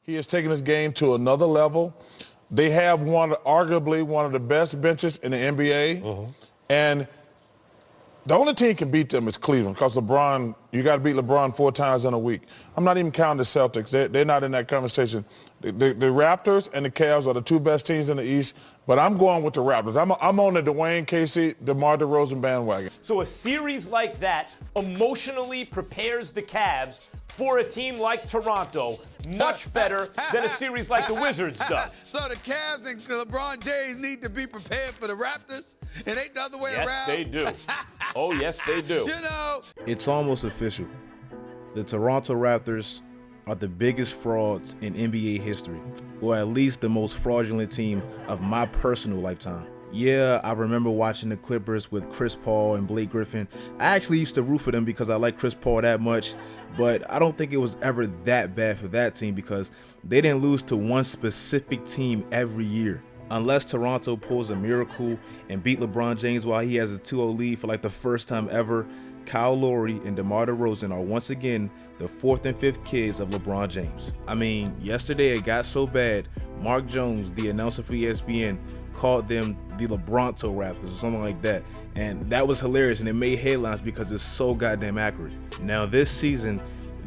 He has taken his game to another level. They have arguably one of the best benches in the NBA. And the only team can beat them is Cleveland because LeBron, you got to beat LeBron 4 times in a week. I'm not even counting the Celtics. They're not in that conversation. The Raptors and the Cavs are the 2 best teams in the East, but I'm going with the Raptors. I'm on the Dwayne Casey, DeMar DeRozan bandwagon. So a series like that emotionally prepares the Cavs for a team like Toronto much better than a series like the Wizards does. So the Cavs and LeBron James need to be prepared for the Raptors? It ain't the other way around? Yes, they do. Oh, yes, they do. You know. It's almost official. The Toronto Raptors are the biggest frauds in NBA history, or at least the most fraudulent team of my personal lifetime. Yeah, I remember watching the Clippers with Chris Paul and Blake Griffin. I actually used to root for them because I like Chris Paul that much, but I don't think it was ever that bad for that team because they didn't lose to one specific team every year. Unless Toronto pulls a miracle and beat LeBron James while he has a 2-0 lead for like the first time ever, Kyle Lowry and DeMar DeRozan are once again the 4th and 5th kids of LeBron James. I mean, yesterday it got so bad, Mark Jones, the announcer for ESPN, called them the LeBronto Raptors or something like that. And that was hilarious and it made headlines because it's so goddamn accurate. Now this season,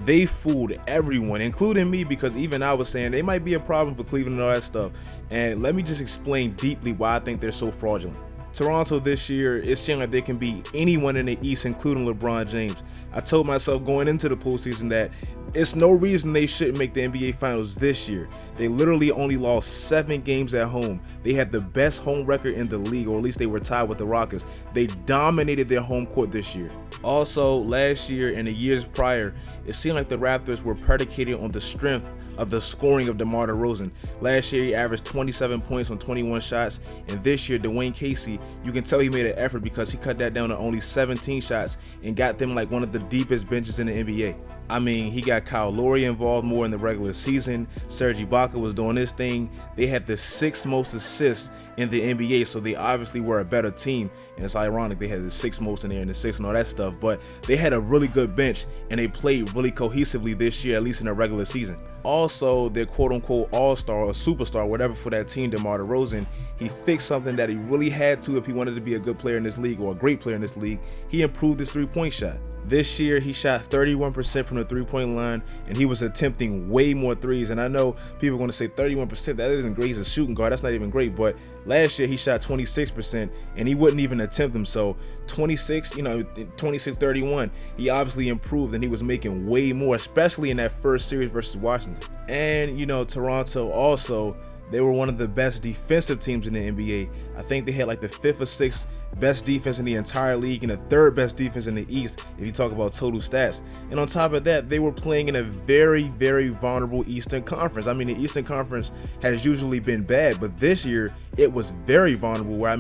they fooled everyone, including me, because even I was saying they might be a problem for Cleveland and all that stuff. And let me just explain deeply why I think they're so fraudulent. Toronto this year, it seemed like they can beat anyone in the East, including LeBron James. I told myself going into the postseason that it's no reason they shouldn't make the NBA Finals this year. They literally only lost 7 games at home. They had the best home record in the league, or at least they were tied with the Rockets. They dominated their home court this year. Also, last year and the years prior, it seemed like the Raptors were predicated on the strength of the scoring of DeMar DeRozan. Last year, he averaged 27 points on 21 shots, and this year, Dwayne Casey, you can tell he made an effort because he cut that down to only 17 shots and got them like one of the deepest benches in the NBA. I mean, he got Kyle Lowry involved more in the regular season. Serge Ibaka was doing his thing. They had the 6th most assists in the NBA, so they obviously were a better team. And it's ironic they had the 6th most in there and the 6th and all that stuff. But they had a really good bench, and they played really cohesively this year, at least in the regular season. Also, their quote-unquote all-star or superstar, whatever for that team, DeMar DeRozan, he fixed something that he really had to if he wanted to be a good player in this league or a great player in this league. He improved his three-point shot. This year, he shot 31% from the three-point line, and he was attempting way more threes. And I know people are going to say 31%, that isn't great. He's a shooting guard. That's not even great. But last year, he shot 26%, and he wouldn't even attempt them. So 26-31, he obviously improved, and he was making way more, especially in that first series versus Washington. And, Toronto also, they were one of the best defensive teams in the NBA. I think they had like the 5th or 6th best defense in the entire league and the 3rd best defense in the East if you talk about total stats. And on top of that, they were playing in a very, very vulnerable Eastern Conference. I mean, the Eastern Conference has usually been bad, but this year it was very vulnerable where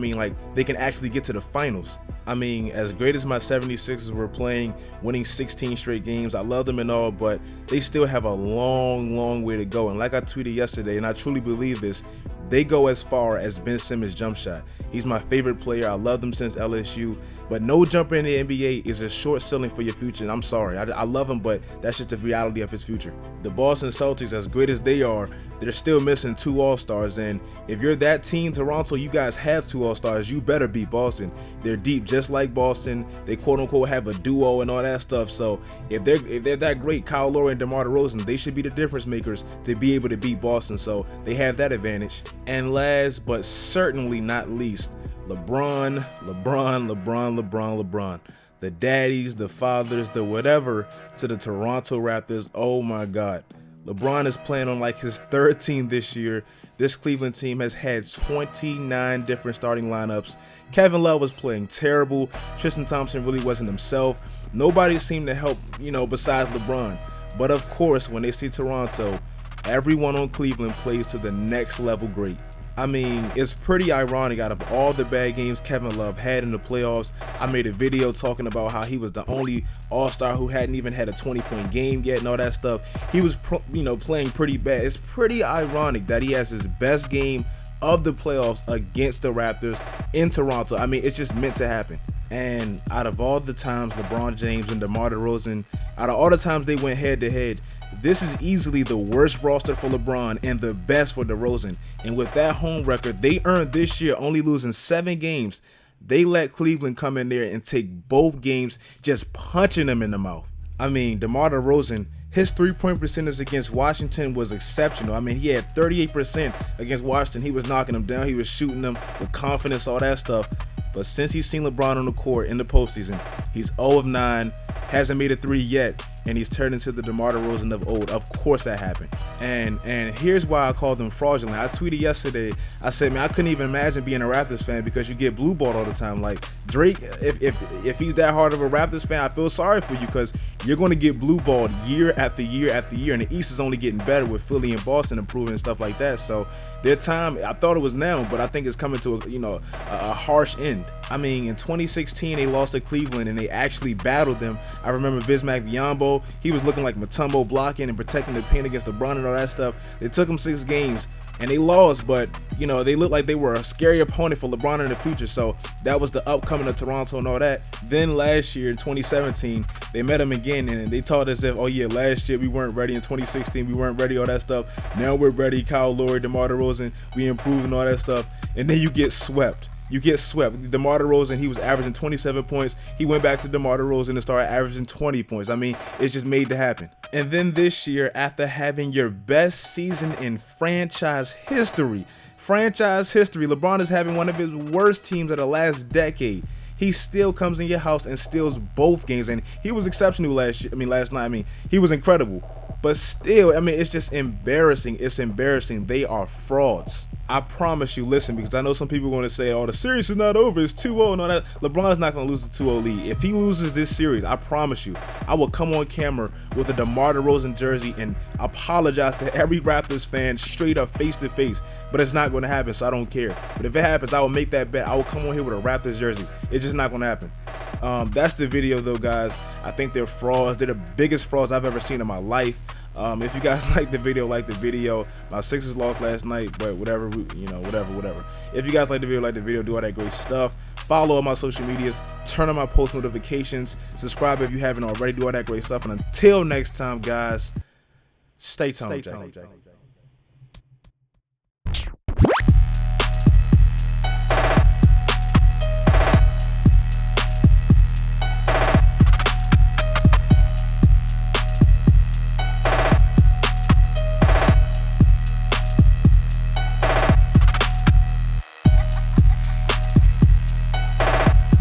they can actually get to the finals. I mean, as great as my 76ers were playing, winning 16 straight games, I love them and all, but they still have a long, long way to go. And like I tweeted yesterday, and I truly believe this, they go as far as Ben Simmons' jump shot. He's my favorite player. I loved him since LSU, but no jumper in the NBA is a short ceiling for your future, and I'm sorry. I love him, but that's just the reality of his future. The Boston Celtics, as great as they are, they're still missing 2 All-Stars, and if you're that team, Toronto, you guys have 2 All-Stars. You better beat Boston. They're deep just like Boston. They quote-unquote have a duo and all that stuff, so if they're that great, Kyle Lowry and DeMar DeRozan, they should be the difference makers to be able to beat Boston, so they have that advantage. And last but certainly not least, LeBron. The daddies, the fathers, the whatever to the Toronto Raptors. Oh my God. LeBron is playing on like his 3rd team this year. This Cleveland team has had 29 different starting lineups. Kevin Love was playing terrible. Tristan Thompson really wasn't himself. Nobody seemed to help, besides LeBron. But of course, when they see Toronto, everyone on Cleveland plays to the next level great. I mean, it's pretty ironic. Out of all the bad games Kevin Love had in the playoffs, I made a video talking about how he was the only All-Star who hadn't even had a 20-point game yet and all that stuff. He was, playing pretty bad. It's pretty ironic that he has his best game of the playoffs against the Raptors in Toronto. I mean, it's just meant to happen. And out of all the times LeBron James and DeMar DeRozan, out of all the times they went head to head, this is easily the worst roster for LeBron and the best for DeRozan. And with that home record, they earned this year only losing 7 games. They let Cleveland come in there and take both games, just punching them in the mouth. I mean, DeMar DeRozan, his three-point percentage against Washington was exceptional. I mean, he had 38% against Washington. He was knocking them down. He was shooting them with confidence, all that stuff. But since he's seen LeBron on the court in the postseason, he's 0 of 9, hasn't made a 3 yet, and he's turned into the DeMar DeRozan of old. Of course that happened. And here's why I called him fraudulent. I tweeted yesterday, I said, man, I couldn't even imagine being a Raptors fan because you get blue balled all the time. Like, Drake, if he's that hard of a Raptors fan, I feel sorry for you because you're going to get blue balled year after year after year, and the East is only getting better with Philly and Boston improving and stuff like that. So their time, I thought it was now, but I think it's coming to a harsh end. I mean, in 2016, they lost to Cleveland, and they actually battled them. I remember Bismack Biyombo. He was looking like Mutombo, blocking and protecting the paint against LeBron and all that stuff. They took him 6 games, and they lost, but, they looked like they were a scary opponent for LeBron in the future. So that was the upcoming of Toronto and all that. Then last year, in 2017, they met him again, and they talked as if, oh, yeah, last year we weren't ready. In 2016, we weren't ready, all that stuff. Now we're ready. Kyle Lowry, DeMar DeRozan, we improved and all that stuff. And then you get swept. DeMar DeRozan, he was averaging 27 points. He went back to DeMar DeRozan and started averaging 20 points. I mean, it's just made to happen. And then this year, after having your best season in franchise history, LeBron is having one of his worst teams of the last decade. He still comes in your house and steals both games. And he was exceptional last night. He was incredible. But still, it's just embarrassing. It's embarrassing. They are frauds. I promise you, listen, because I know some people are going to say, oh, the series is not over. It's 2-0 and all that. LeBron is not going to lose the 2-0 lead. If he loses this series, I promise you, I will come on camera with a DeMar DeRozan jersey and apologize to every Raptors fan straight up face to face. But it's not going to happen, so I don't care. But if it happens, I will make that bet. I will come on here with a Raptors jersey. It's just not going to happen. That's the video, though, guys. I think they're frauds. They're the biggest frauds I've ever seen in my life. If you guys like the video. My Sixers lost last night, but whatever, whatever. If you guys like the video, do all that great stuff. Follow all my social medias, turn on my post notifications, subscribe if you haven't already, do all that great stuff. And until next time, guys, stay tuned.